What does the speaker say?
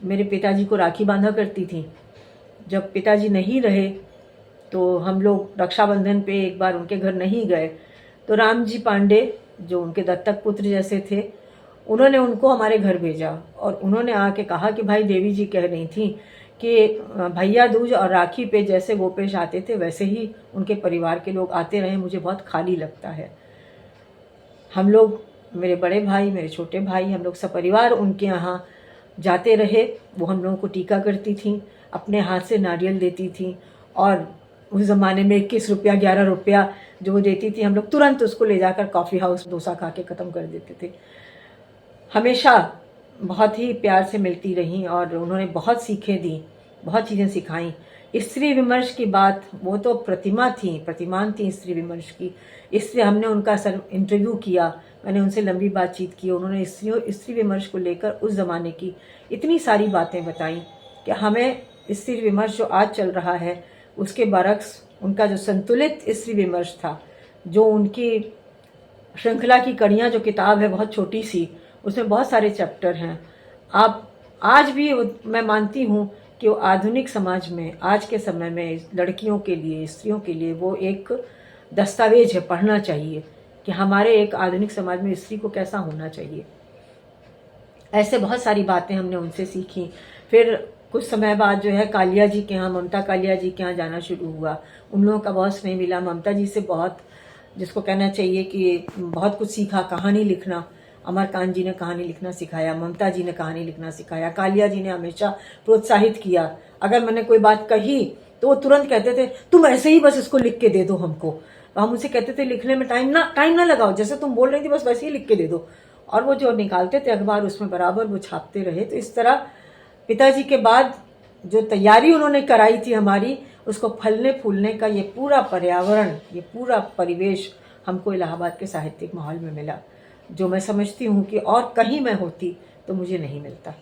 मेरे पिताजी को राखी बांधा करती थी। जब पिताजी नहीं रहे तो हम लोग रक्षाबंधन पे एक बार उनके घर नहीं गए, तो राम जी पांडे जो उनके दत्तक पुत्र जैसे थे, उन्होंने उनको हमारे घर भेजा और उन्होंने आके कहा कि भाई देवी जी कह रही थी कि भैया दूज और राखी पे जैसे वो पेश आते थे वैसे ही उनके परिवार के लोग आते रहे, मुझे बहुत खाली लगता है। हम लोग, मेरे बड़े भाई, मेरे छोटे भाई, हम लोग सपरिवार उनके यहाँ जाते रहे। वो हम लोगों को टीका करती थी, अपने हाथ से नारियल देती थी और उस ज़माने में 21 रुपया 11 रुपया जो वो देती थी, हम लोग तुरंत उसको ले जाकर कॉफ़ी हाउस डोसा खा के ख़त्म कर देते थे। हमेशा बहुत ही प्यार से मिलती रहीं और उन्होंने बहुत सीखें दी, बहुत चीज़ें सिखाई। स्त्री विमर्श की बात, वो तो प्रतिमान थी स्त्री विमर्श की, इसलिए हमने उनका इंटरव्यू किया, मैंने उनसे लंबी बातचीत की। उन्होंने स्त्री विमर्श को लेकर उस ज़माने की इतनी सारी बातें बताई कि हमें स्त्री विमर्श जो आज चल रहा है उसके बरक्स उनका जो संतुलित स्त्री विमर्श था, जो उनकी श्रृंखला की कड़ियाँ जो किताब है बहुत छोटी सी, उसमें बहुत सारे चैप्टर हैं। आप आज भी मैं मानती हूँ कि वो आधुनिक समाज में, आज के समय में लड़कियों के लिए, स्त्रियों के लिए वो एक दस्तावेज है, पढ़ना चाहिए कि हमारे एक आधुनिक समाज में स्त्री को कैसा होना चाहिए। ऐसे बहुत सारी बातें हमने उनसे सीखी। फिर कुछ समय बाद जो है कालिया जी के यहाँ, ममता कालिया जी के यहाँ जाना शुरू हुआ। उन लोगों का बहुत स्नेह मिला। ममता जी से बहुत, जिसको कहना चाहिए कि बहुत कुछ सीखा। कहानी लिखना, अमरकांत जी ने कहानी लिखना सिखाया, ममता जी ने कहानी लिखना सिखाया, कालिया जी ने हमेशा प्रोत्साहित किया। अगर मैंने कोई बात कही तो वो तुरंत कहते थे तुम ऐसे ही बस इसको लिख के दे दो हमको। तो हम उनसे कहते थे लिखने में टाइम ना लगाओ, जैसे तुम बोल रही थी बस वैसे ही लिख के दे दो। और वो जो निकालते थे अखबार, उसमें बराबर वो छापते रहे। तो इस तरह पिताजी के बाद जो तैयारी उन्होंने कराई थी हमारी, उसको फलने फूलने का ये पूरा पर्यावरण, ये पूरा परिवेश हमको इलाहाबाद के साहित्यिक माहौल में मिला, जो मैं समझती हूँ कि और कहीं मैं होती तो मुझे नहीं मिलता।